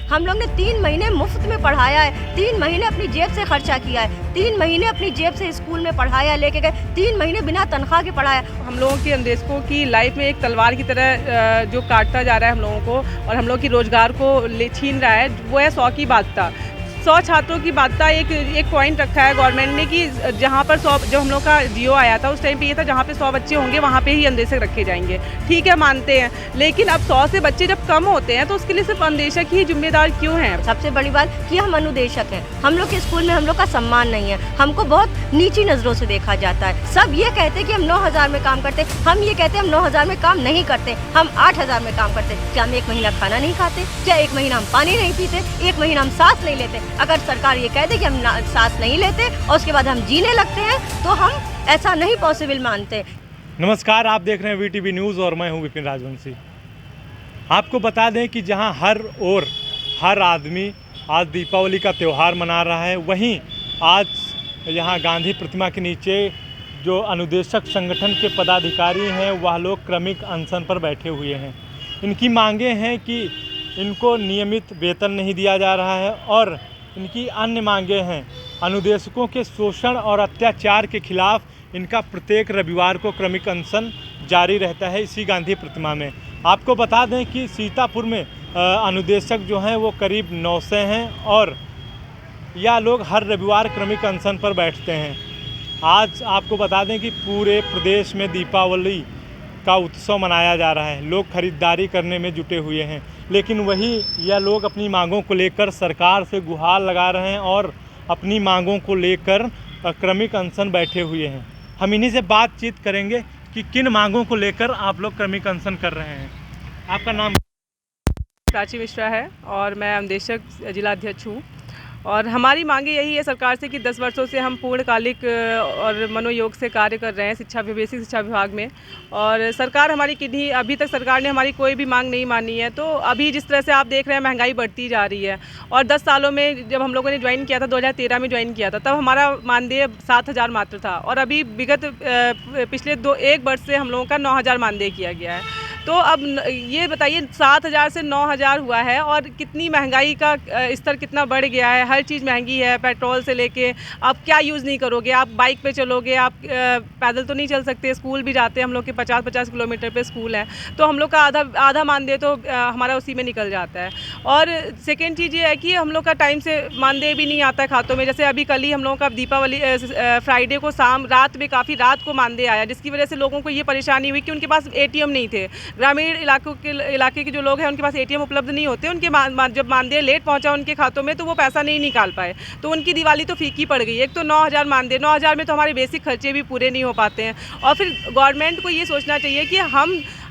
हम लोग ने 3 महीने मुफ्त में पढ़ाया है, 3 महीने अपनी जेब से खर्चा किया है, 3 महीने अपनी जेब से स्कूल में पढ़ाया, लेके गए, 3 महीने बिना तनख्वाह के पढ़ाया। हम लोगों के अंदेशकों की लाइफ में एक तलवार की तरह जो काटता जा रहा है हम लोगों को और हम लोग की रोजगार को छीन रहा है, वो है 100 की बाध्यता। 100 छात्रों की बाध्यता एक पॉइंट रखा है गवर्नमेंट ने कि जहाँ पर 100, जब हम लोग का जियो आया था उस टाइम पे ये था जहाँ पे 100 बच्चे होंगे वहाँ पे ही अंदेशक रखे जाएंगे। ठीक है, मानते हैं, लेकिन अब 100 से बच्चे जब कम होते हैं तो उसके लिए सिर्फ अंदेशक ही जिम्मेदार क्यों हैं? सबसे बड़ी बात कि हम अनुदेशक हैं, हम लोग के स्कूल में हम लोग का सम्मान नहीं है, हमको बहुत नीची नज़रों से देखा जाता है। सब ये कहते हैं कि हम 9,000 में काम करते, हम ये कहते हैं हम 9,000 में काम नहीं करते, हम 8,000 में काम करते। क्या हम 1 महीना खाना नहीं खाते? क्या 1 महीना हम पानी नहीं पीते? 1 महीना हम सांस नहीं लेते? अगर सरकार ये कह दे कि हम सांस नहीं लेते और उसके बाद हम जीने लगते हैं तो हम ऐसा नहीं पॉसिबल मानते। नमस्कार, आप देख रहे हैं वीटीवी न्यूज़ और मैं हूं विपिन राजवंशी। आपको बता दें कि जहां हर ओर हर आदमी आज दीपावली का त्यौहार मना रहा है, वहीं आज यहां गांधी प्रतिमा के नीचे जो अनुदेशक संगठन के पदाधिकारी हैं वह लोग क्रमिक अनशन पर बैठे हुए हैं। इनकी मांगे हैं कि इनको नियमित वेतन नहीं दिया जा रहा है और इनकी अन्य मांगे हैं अनुदेशकों के शोषण और अत्याचार के खिलाफ इनका प्रत्येक रविवार को क्रमिक अनशन जारी रहता है इसी गांधी प्रतिमा में। आपको बता दें कि सीतापुर में अनुदेशक जो हैं वो करीब 900 हैं और यह लोग हर रविवार क्रमिक अनशन पर बैठते हैं। आज आपको बता दें कि पूरे प्रदेश में दीपावली का उत्सव मनाया जा रहा है, लोग खरीदारी करने में जुटे हुए हैं, लेकिन वही यह लोग अपनी मांगों को लेकर सरकार से गुहार लगा रहे हैं और अपनी मांगों को लेकर क्रमिक अनशन बैठे हुए हैं। हम इन्हीं से बातचीत करेंगे कि किन मांगों को लेकर आप लोग क्रमिक अनशन कर रहे हैं। आपका नाम? प्राची मिश्रा है और मैं अनुदेशक जिला अध्यक्ष हूँ और हमारी मांगे यही है सरकार से कि 10 वर्षों से हम पूर्णकालिक और मनोयोग से कार्य कर रहे हैं बेसिक शिक्षा विभाग में और सरकार हमारी किन्हीं अभी तक सरकार ने हमारी कोई भी मांग नहीं मानी है। तो अभी जिस तरह से आप देख रहे हैं महंगाई बढ़ती जा रही है और 10 सालों में जब हम लोगों ने ज्वाइन किया था 2013 में ज्वाइन किया था तब हमारा मानदेय 7,000 मात्र था और अभी विगत पिछले 1 वर्ष से हम लोगों का 9,000 मानदेय किया गया है। तो अब ये बताइए 7,000 से 9,000 हुआ है और कितनी महंगाई का स्तर कितना बढ़ गया है। हर चीज़ महंगी है, पेट्रोल से लेके आप क्या यूज़ नहीं करोगे, आप बाइक पे चलोगे, आप पैदल तो नहीं चल सकते। स्कूल भी जाते हैं हम लोग के 50-50 किलोमीटर पे स्कूल है तो हम लोग का आधा मानदेय तो हमारा उसी में निकल जाता है। और सेकेंड चीज़ ये है कि हम लोग का टाइम से मानदेय भी नहीं आता है खातों में। जैसे अभी कल ही हम लोगों का दीपावली फ्राइडे को रात में काफ़ी रात को मानदेय आया, जिसकी वजह से लोगों को ये परेशानी हुई कि उनके पास ATM नहीं थे। ग्रामीण इलाके के जो लोग हैं उनके पास ATM उपलब्ध नहीं होते, उनके जब मानदेय लेट पहुंचा उनके खातों में तो वो पैसा नहीं निकाल पाए, तो उनकी दिवाली तो फीकी पड़ गई। एक तो 9,000 मानदेय, 9,000 में तो हमारे बेसिक खर्चे भी पूरे नहीं हो पाते हैं। और फिर गवर्नमेंट को ये सोचना चाहिए कि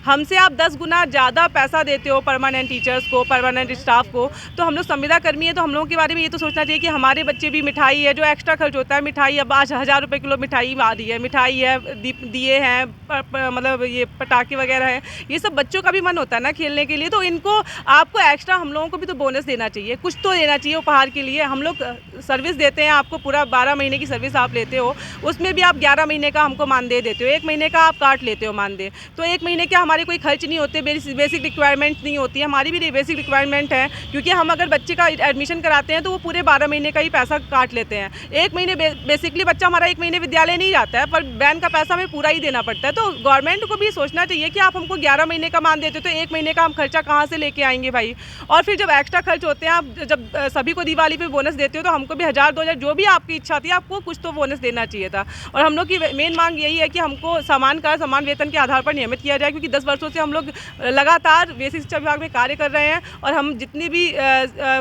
हमसे आप 10 गुना ज़्यादा पैसा देते हो परमानेंट टीचर्स को, परमानेंट स्टाफ को, तो हम लोग संविदा कर्मी है तो हम लोगों के बारे में ये तो सोचना चाहिए कि हमारे बच्चे भी मिठाई है जो एक्स्ट्रा खर्च होता है। मिठाई अब आज 1,000 रुपये किलो मिठाई आ रही है, मिठाई है, दिए हैं, मतलब ये पटाखे वगैरह हैं, ये सब बच्चों का भी मन होता है ना खेलने के लिए। तो इनको आपको एक्स्ट्रा हम लोगों को भी तो बोनस देना चाहिए, कुछ तो देना चाहिए उपहार के लिए। हम लोग सर्विस देते हैं आपको, पूरा 12 महीने की सर्विस आप लेते हो, उसमें भी आप 11 महीने का हमको मानदेय देते हो, 1 महीने का आप काट लेते हो मानदेय। तो 1 महीने के हमारे कोई खर्च नहीं होते, बेसिक रिक्वायरमेंट नहीं होती है। हमारी भी बेसिक रिक्वायरमेंट है क्योंकि हम अगर बच्चे का एडमिशन कराते हैं तो वो पूरे 12 महीने का ही पैसा काट लेते हैं। 1 महीने बेसिकली बच्चा हमारा 1 महीने विद्यालय नहीं जाता है पर वैन का पैसा हमें पूरा ही देना पड़ता है। तो गवर्नमेंट को भी सोचना चाहिए कि आप हमको 11 महीने का मान देते हो तो 1 महीने का हम खर्चा कहाँ से लेके आएंगे भाई। और फिर जब एक्स्ट्रा खर्च होते हैं, आप जब सभी को दिवाली पे बोनस देते हो तो हमको भी 1,000-2,000 जो भी आपकी इच्छा थी आपको कुछ तो बोनस देना चाहिए था। और हम लोग की मेन मांग यही है कि हमको समान वेतन के आधार पर नियमित किया जाए, क्योंकि 10 वर्षों से हम लोग लगातार बेसिक शिक्षा विभाग में कार्य कर रहे हैं और हम जितनी भी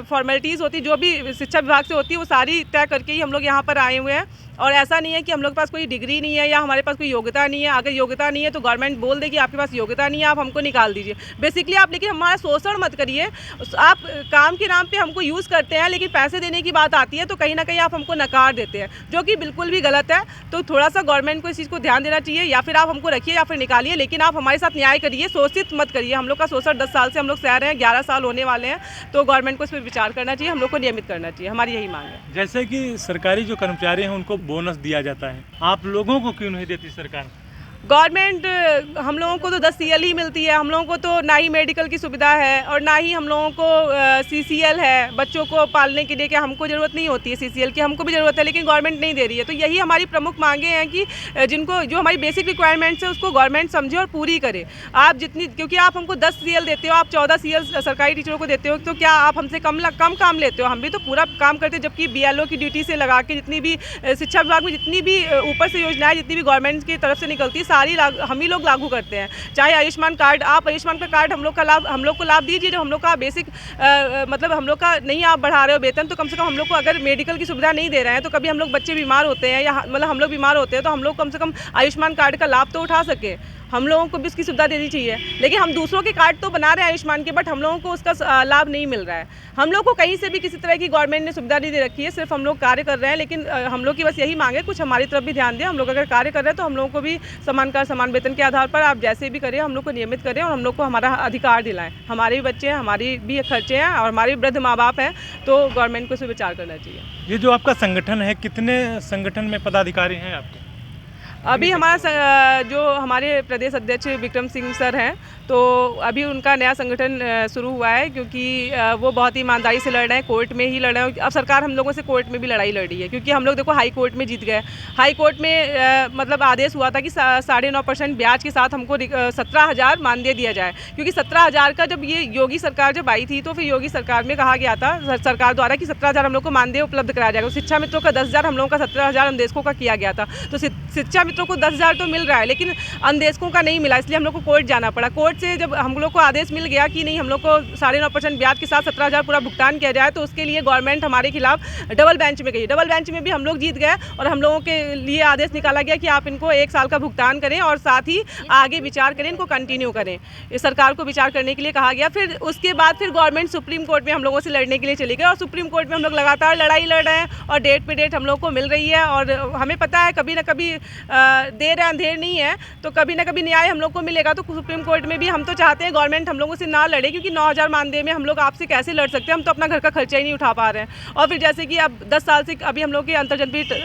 फॉर्मेलिटीज़ होती जो भी शिक्षा विभाग से होती है वो सारी तय करके ही हम लोग यहाँ पर आए हुए हैं। और ऐसा नहीं है कि हम लोग के पास कोई डिग्री नहीं है या हमारे पास कोई योग्यता नहीं है। अगर योग्यता नहीं है तो गवर्नमेंट बोल दे कि आपके पास योग्यता नहीं है, आप हमको निकाल दीजिए बेसिकली आप। लेकिन हमारा शोषण मत करिए। आप काम के नाम पे हमको यूज़ करते हैं, लेकिन पैसे देने की बात आती है तो कहीं ना कहीं आप हमको नकार देते हैं, जो कि बिल्कुल भी गलत है। तो थोड़ा सा गवर्नमेंट को इस चीज़ को ध्यान देना चाहिए, या फिर आप हमको रखिए या फिर निकालिए, लेकिन आप हमारे साथ न्याय करिए, शोषित मत करिए। हम लोग का शोषण 10 साल से हम लोग सह रहे हैं, 11 साल होने वाले हैं, तो गवर्नमेंट को इस पर विचार करना चाहिए, हम लोग को नियमित करना चाहिए। हमारी यही मांग है। जैसे कि सरकारी जो कर्मचारी हैं उनको बोनस दिया जाता है, आप लोगों को क्यों नहीं देती सरकार? गवर्नमेंट हम लोगों को तो 10 CL ही मिलती है, हम लोगों को तो ना ही मेडिकल की सुविधा है और ना ही हम लोगों को CCL है बच्चों को पालने के लिए, कि हमको ज़रूरत नहीं होती है CCL की, हमको भी ज़रूरत है लेकिन गवर्नमेंट नहीं दे रही है। तो यही हमारी प्रमुख मांगे हैं कि जिनको जो हमारी बेसिक रिक्वायरमेंट्स है उसको गवर्नमेंट समझे और पूरी करे। आप जितनी, क्योंकि आप हमको 10 CL देते हो, आप 14 CL सरकारी टीचरों को देते हो, तो क्या आप हमसे कम काम लेते हो? हम भी तो पूरा काम करते हैं, जबकि BLO की ड्यूटी से लगा के जितनी भी शिक्षा विभाग में जितनी भी ऊपर से योजनाएं जितनी भी गवर्नमेंट की तरफ से निकलती है सारी हम ही लोग लागू करते हैं। चाहे आयुष्मान कार्ड, आप आयुष्मान का कार्ड हम लोग को लाभ दीजिए, जो हम लोग का बेसिक मतलब हम लोग का नहीं आप बढ़ा रहे हो वेतन, तो कम से कम हम लोग को अगर मेडिकल की सुविधा नहीं दे रहे हैं तो कभी हम लोग बच्चे बीमार होते हैं या मतलब हम लोग बीमार होते हैं तो हम लोग कम से कम आयुष्मान कार्ड का लाभ तो उठा सके। हम लोगों को भी इसकी सुविधा देनी चाहिए। लेकिन हम दूसरों के कार्ड तो बना रहे हैं आयुष्मान के, बट हम लोगों को उसका लाभ नहीं मिल रहा है। हम लोग को कहीं से भी किसी तरह की गवर्नमेंट ने सुविधा नहीं दे रखी है, सिर्फ हम लोग कार्य कर रहे हैं। लेकिन हम लोग की बस यही मांग है, कुछ हमारी तरफ भी ध्यान दें। हम लोग अगर कार्य कर रहे हैं तो हम लोगों को भी समान कार्य समान वेतन के आधार पर आप जैसे भी करें हम लोग को नियमित करें और हम लोग को हमारा अधिकार दिलाएं। हमारे भी बच्चे हैं, हमारी भी खर्चे हैं और हमारे वृद्ध माँ बाप हैं, तो गवर्नमेंट को इस पर विचार करना चाहिए। ये जो आपका संगठन है, कितने संगठन में पदाधिकारी हैं आपके? अभी हमारा जो हमारे प्रदेश अध्यक्ष विक्रम सिंह सर हैं, तो अभी उनका नया संगठन शुरू हुआ है, क्योंकि वो बहुत ही ईमानदारी से लड़ रहे हैं, कोर्ट में ही लड़ रहे हैं। अब सरकार हम लोगों से कोर्ट में भी लड़ाई लड़ रही है, क्योंकि हम लोग देखो हाई कोर्ट में जीत गए। हाई कोर्ट में मतलब आदेश हुआ था कि 9.5% ब्याज के साथ हमको 17,000 मानदेय दिया जाए, क्योंकि 17,000 का जब ये योगी सरकार जब आई थी तो फिर योगी सरकार में कहा गया था सरकार द्वारा कि 17,000 हम लोग को मानदेय उपलब्ध कराया जाएगा। शिक्षा मित्रों का 10,000, हम लोगों का 17,000 अनुदेशकों का किया गया था। तो शिक्षा मित्रों को 10,000 तो मिल रहा है लेकिन अनुदेशकों का नहीं मिला, इसलिए हम लोग को कोर्ट जाना पड़ा। कोर्ट से जब हम लोग को आदेश मिल गया कि नहीं, हम लोग को 9.5% ब्याज के साथ 17,000 पूरा भुगतान किया जाए, तो उसके लिए गवर्नमेंट हमारे खिलाफ डबल बेंच में गई। डबल बेंच में भी हम लोग जीत गए और हम लोगों के लिए आदेश निकाला गया कि आप इनको 1 साल का भुगतान करें और साथ ही आगे विचार करें, इनको कंटिन्यू करें। इस सरकार को विचार करने के लिए कहा गया। फिर उसके बाद फिर गवर्नमेंट सुप्रीम कोर्ट में हम लोगों से लड़ने के लिए चली गई और सुप्रीम कोर्ट में हम लोग लगातार लड़ाई लड़ रहे हैं और डेट पे डेट हम लोग को मिल रही है। और हमें पता है कभी ना कभी देर है अंधेर नहीं है, तो कभी ना कभी न्याय हम लोग को मिलेगा। तो सुप्रीम कोर्ट में भी हम तो चाहते हैं गवर्नमेंट हम लोगों से ना लड़े, क्योंकि 9,000 मानदेय में हम लोग आपसे कैसे लड़ सकते हैं? हम तो अपना घर का खर्चा ही नहीं उठा पा रहे हैं। और फिर जैसे कि अब 10 साल से अभी हम लोग के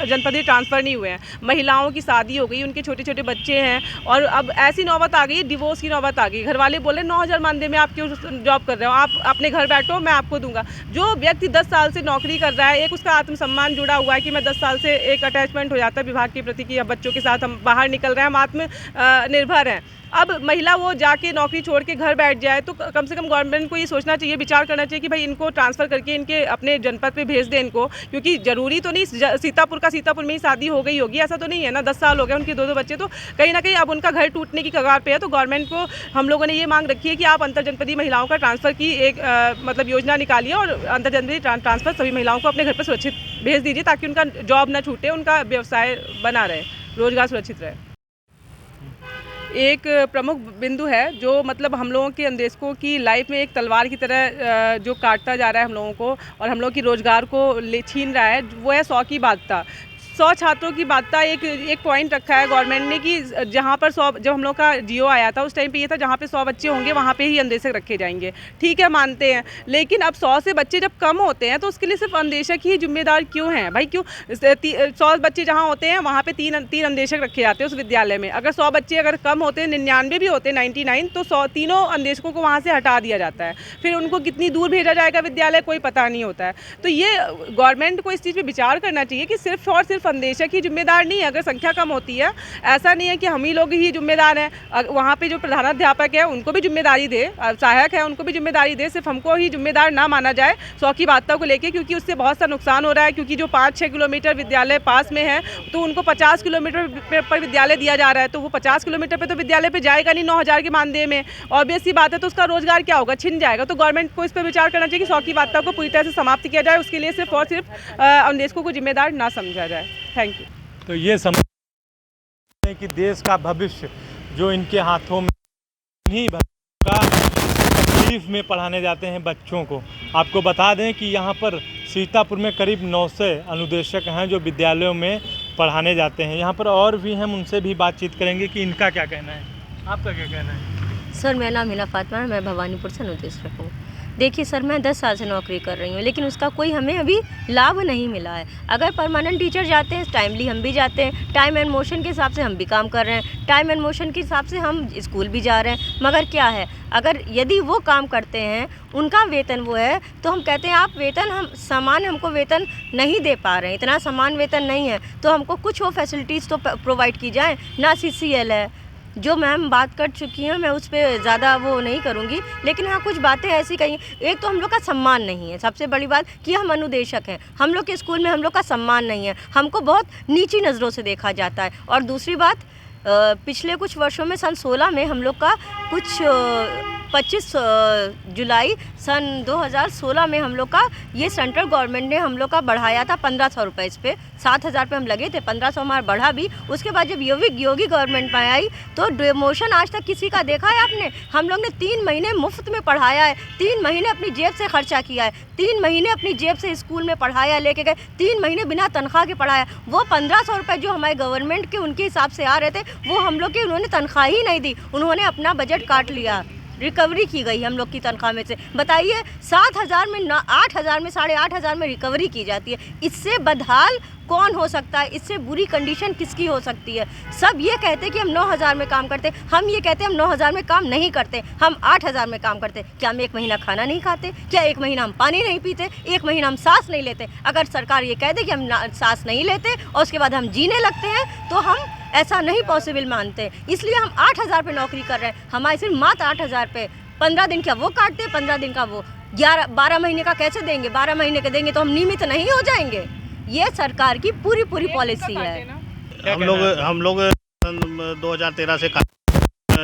जनपदीय ट्रांसफ़र नहीं हुए हैं, महिलाओं की शादी हो गई, उनके छोटे छोटे बच्चे हैं और अब ऐसी नौबत आ गई, डिवोर्स की नौबत आ गई। घर वाले बोले 9,000 मानदेय में आप क्यों जॉब कर रहे हो, आप अपने घर बैठो, मैं आपको दूंगा। जो व्यक्ति 10 साल से नौकरी कर रहा है, एक उसका आत्मसम्मान जुड़ा हुआ है कि मैं 10 साल से एक अटैचमेंट हो जाता है विभाग के प्रति कि बच्चों के साथ हम बाहर निकल रहे हैं, हम आत्मनिर्भर हैं। अब महिला वो जाके नौकरी छोड़ के घर बैठ जाए, तो कम से कम गवर्नमेंट को ये सोचना चाहिए, विचार करना चाहिए कि भाई इनको ट्रांसफ़र करके इनके अपने जनपद पे भेज दें इनको, क्योंकि ज़रूरी तो नहीं सीतापुर में ही शादी हो गई होगी, ऐसा तो नहीं है ना। 10 साल हो गए उनके 2-2 बच्चे, तो कहीं ना कहीं अब उनका घर टूटने की कगार पे है। तो गवर्नमेंट को हम लोगों ने ये मांग रखी है कि आप अंतर जनपदीय महिलाओं का ट्रांसफ़र की एक मतलब योजना निकालिए और अंतर जनपदीय ट्रांसफ़र सभी महिलाओं को अपने घर पर सुरक्षित भेज दीजिए, ताकि उनका जॉब ना छूटे, उनका व्यवसाय बना रहे, रोजगार सुरक्षित रहे। एक प्रमुख बिंदु है जो मतलब हम लोगों के अनुदेशकों की लाइफ में एक तलवार की तरह जो काटता जा रहा है हम लोगों को और हम लोग की रोज़गार को छीन रहा है, वो है 100 की बाध्यता। 100 छात्रों की बाध्यता एक पॉइंट रखा है गवर्नमेंट ने कि जहाँ पर 100, जब हम लोग का जियो आया था उस टाइम पे ये था जहाँ पे 100 बच्चे होंगे वहाँ पे ही अनुदेशक रखे जाएंगे। ठीक है, मानते हैं, लेकिन अब 100 से बच्चे जब कम होते हैं तो उसके लिए सिर्फ अनुदेशक ही जिम्मेदार क्यों हैं भाई? क्यों 100 बच्चे जहाँ होते हैं वहाँ पे तीन अनुदेशक रखे जाते हैं उस विद्यालय में। अगर 100 बच्चे अगर कम होते हैं, 99 भी होते हैं, 99, तो 100 तीनों अनुदेशकों को वहाँ से हटा दिया जाता है। फिर उनको कितनी दूर भेजा जाएगा विद्यालय, कोई पता नहीं होता है। तो ये गवर्नमेंट को इस चीज़ पर विचार करना चाहिए कि सिर्फ और सिर्फ अनुदेशक ही जिम्मेदार नहीं है। अगर संख्या कम होती है, ऐसा नहीं है कि हम ही लोग ही जिम्मेदार हैं। वहाँ पे जो प्रधानाध्यापक है उनको भी जिम्मेदारी दे, सहायक है उनको भी जिम्मेदारी दे, सिर्फ हमको ही जिम्मेदार ना माना जाए 100 की बाध्यता को लेके, क्योंकि उससे बहुत सा नुकसान हो रहा है। क्योंकि जो 5-6 किलोमीटर विद्यालय पास में है तो उनको 50 किलोमीटर पर विद्यालय दिया जा रहा है, तो वो 50 किलोमीटर पर तो विद्यालय पर जाएगा नहीं 9,000 के मानदेय में। ऑब्वियस सी बात है, तो उसका रोजगार क्या होगा, छिन जाएगा। तो गवर्नमेंट को इस पर विचार करना चाहिए कि 100 की बाध्यता को पूरी तरह से समाप्त किया जाए। उसके लिए सिर्फ और सिर्फ अनुदेशकों को जिम्मेदार ना समझा जाए। Thank you. तो ये समझते हैं कि देश का भविष्य जो इनके हाथों में, इन्हीं का तकलीफ में पढ़ाने जाते हैं बच्चों को। आपको बता दें कि यहाँ पर सीतापुर में करीब 900 अनुदेशक हैं जो विद्यालयों में पढ़ाने जाते हैं। यहाँ पर और भी हम उनसे भी बातचीत करेंगे कि इनका क्या कहना है। आपका क्या कहना है? सर, मेरा नाम हिना फातिमा है, मैं भवानीपुर से अनुदेशक हूँ। देखिए सर, मैं 10 साल से नौकरी कर रही हूँ, लेकिन उसका कोई हमें अभी लाभ नहीं मिला है। अगर परमानेंट टीचर जाते हैं टाइमली, हम भी जाते हैं, टाइम एंड मोशन के हिसाब से हम भी काम कर रहे हैं, टाइम एंड मोशन के हिसाब से हम स्कूल भी जा रहे हैं। मगर क्या है, अगर यदि वो काम करते हैं, उनका वेतन वो है, तो हम कहते हैं आप वेतन, हम समान हमको वेतन नहीं दे पा रहे हैं, इतना समान वेतन नहीं है, तो हमको कुछ वो फैसिलिटीज़ तो प्रोवाइड की जाए ना। CCL है, जो मैम बात कर चुकी हैं, मैं उस पर ज़्यादा वो नहीं करूँगी, लेकिन हाँ कुछ बातें ऐसी कही। एक तो हम लोग का सम्मान नहीं है, सबसे बड़ी बात कि हम अनुदेशक हैं, हम लोग के स्कूल में हम लोग का सम्मान नहीं है, हमको बहुत नीची नज़रों से देखा जाता है। और दूसरी बात, पिछले कुछ वर्षों में सन 16 में हम लोग का कुछ 25 जुलाई सन 2016 में हम लोग का ये सेंट्रल गवर्नमेंट ने हम लोग का बढ़ाया था 1500 रुपये। इस पर 7000 पे हम लगे थे, 1500 हमारा बढ़ा भी। उसके बाद जब योगी गवर्नमेंट में आई तो डिमोशन आज तक किसी का देखा है आपने? हम लोग ने 3 महीने मुफ्त में पढ़ाया है, 3 महीने अपनी जेब से खर्चा किया है, 3 महीने अपनी जेब से स्कूल में पढ़ाया, लेके गए 3 महीने बिना तनख्वाह के पढ़ाया। वो 1500 रुपये जो हमारे गवर्नमेंट के उनके हिसाब से आ रहे थे, वो हम लोग के उन्होंने तनख्वाह ही नहीं दी, उन्होंने अपना बजट काट लिया, रिकवरी की गई हम लोग की तनख्वाह में से। बताइए 7000 में 8000 में 8500 में रिकवरी की जाती है। इससे बदहाल कौन हो सकता है? इससे बुरी कंडीशन किसकी हो सकती है? सब ये कहते हैं कि हम 9000 में काम करते, हम ये कहते हैं हम 9000 में काम नहीं करते, हम 8000 में काम करते। क्या हम 1 महीना खाना नहीं खाते? क्या 1 महीना हम पानी नहीं पीते? 1 महीना हम सांस नहीं लेते? अगर सरकार ये कह दे कि हम सांस नहीं लेते और उसके बाद हम जीने लगते हैं, तो हम ऐसा नहीं पॉसिबल मानते। इसलिए हम 8000 पे नौकरी कर रहे हैं। हमारे सिर्फ मात्र 8000 पे 15 दिन का वो काटते, 15 दिन का वो 12 महीने का कैसे देंगे? 12 महीने का देंगे तो हम नियमित नहीं हो जाएंगे? ये सरकार की पूरी पॉलिसी है। हम लोग 2013 से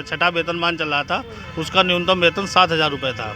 छठा वेतनमान चल रहा था, उसका न्यूनतम वेतन 7000 रुपये था।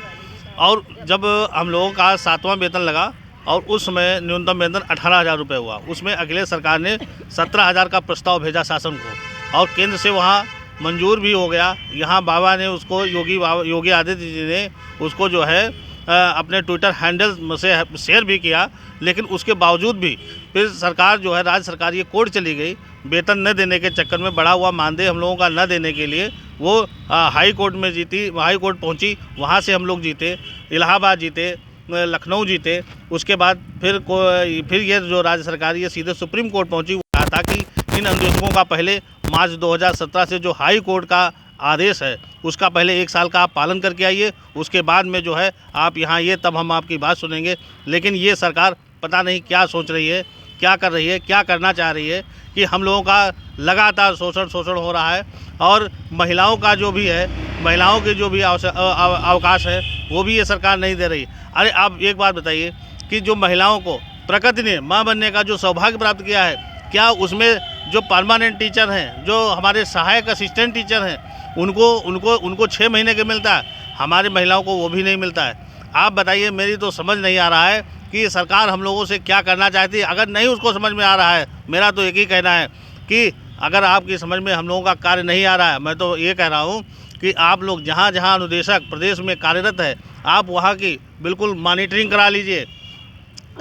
और जब हम लोगों का 7वां वेतन लगा और उस समय न्यूनतम वेतन 18,000 रुपये हुआ। उसमें अगले सरकार ने 17,000 का प्रस्ताव भेजा शासन को, और केंद्र से वहाँ मंजूर भी हो गया। यहाँ बाबा ने उसको योगी आदित्य जी ने उसको जो है अपने ट्विटर हैंडल से शेयर भी किया, लेकिन उसके बावजूद भी फिर सरकार जो है, राज्य सरकार, ये कोर्ट चली गई वेतन न देने के चक्कर में। बढ़ा हुआ मानदेय हम लोगों का न देने के लिए वो हाई कोर्ट में जीती, हाई कोर्ट पहुंची, वहां से हम लोग जीते, इलाहाबाद जीते, लखनऊ जीते। उसके बाद फिर ये जो राज्य सरकार ये सीधे सुप्रीम कोर्ट पहुंची। वो कहा था कि इन अनुदेशकों का पहले मार्च 2017 से जो हाई कोर्ट का आदेश है उसका पहले 1 साल का आप पालन करके आइए, उसके बाद में जो है आप यहाँ ये तब हम आपकी बात सुनेंगे। लेकिन ये सरकार पता नहीं क्या सोच रही है, क्या कर रही है, क्या करना चाह रही है कि हम लोगों का लगातार शोषण हो रहा है। और महिलाओं का जो भी है, महिलाओं के जो भी अवकाश है वो भी ये सरकार नहीं दे रही। अरे आप एक बात बताइए कि जो महिलाओं को प्रकृति ने माँ बनने का जो सौभाग्य प्राप्त किया है, क्या उसमें जो परमानेंट टीचर हैं, जो हमारे सहायक असिस्टेंट टीचर हैं, उनको 6 महीने के मिलता है, हमारी महिलाओं को वो भी नहीं मिलता है। आप बताइए, मेरी तो समझ नहीं आ रहा है कि सरकार हम लोगों से क्या करना चाहती है। अगर नहीं उसको समझ में आ रहा है, मेरा तो एक ही कहना है कि अगर आपकी समझ में हम लोगों का कार्य नहीं आ रहा है, मैं तो ये कह रहा हूँ कि आप लोग जहाँ जहाँ अनुदेशक प्रदेश में कार्यरत है, आप वहाँ की बिल्कुल मॉनिटरिंग करा लीजिए।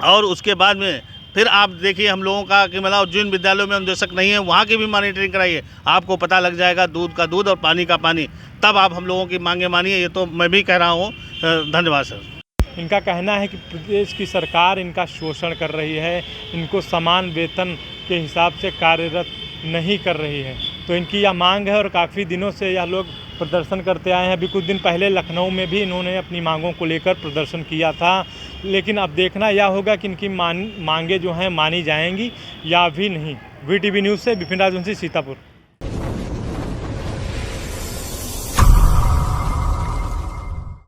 और उसके बाद में फिर आप देखिए हम लोगों का कि मतलब जिन विद्यालयों में अनुदेशक नहीं है वहाँ की भी मॉनिटरिंग कराइए, आपको पता लग जाएगा दूध का दूध और पानी का पानी। तब आप हम लोगों की मांगे मानिए। ये तो मैं भी कह रहा हूँ। धन्यवाद सर। इनका कहना है कि प्रदेश की सरकार इनका शोषण कर रही है, इनको समान वेतन के हिसाब से कार्यरत नहीं कर रही है। तो इनकी यह मांग है और काफ़ी दिनों से यह लोग प्रदर्शन करते आए हैं। अभी कुछ दिन पहले लखनऊ में भी इन्होंने अपनी मांगों को लेकर प्रदर्शन किया था। लेकिन अब देखना यह होगा कि इनकी मांगे जो हैं मानी जाएंगी या भी नहीं। VTV न्यूज़ से विपिन राजवंशी, सीतापुर।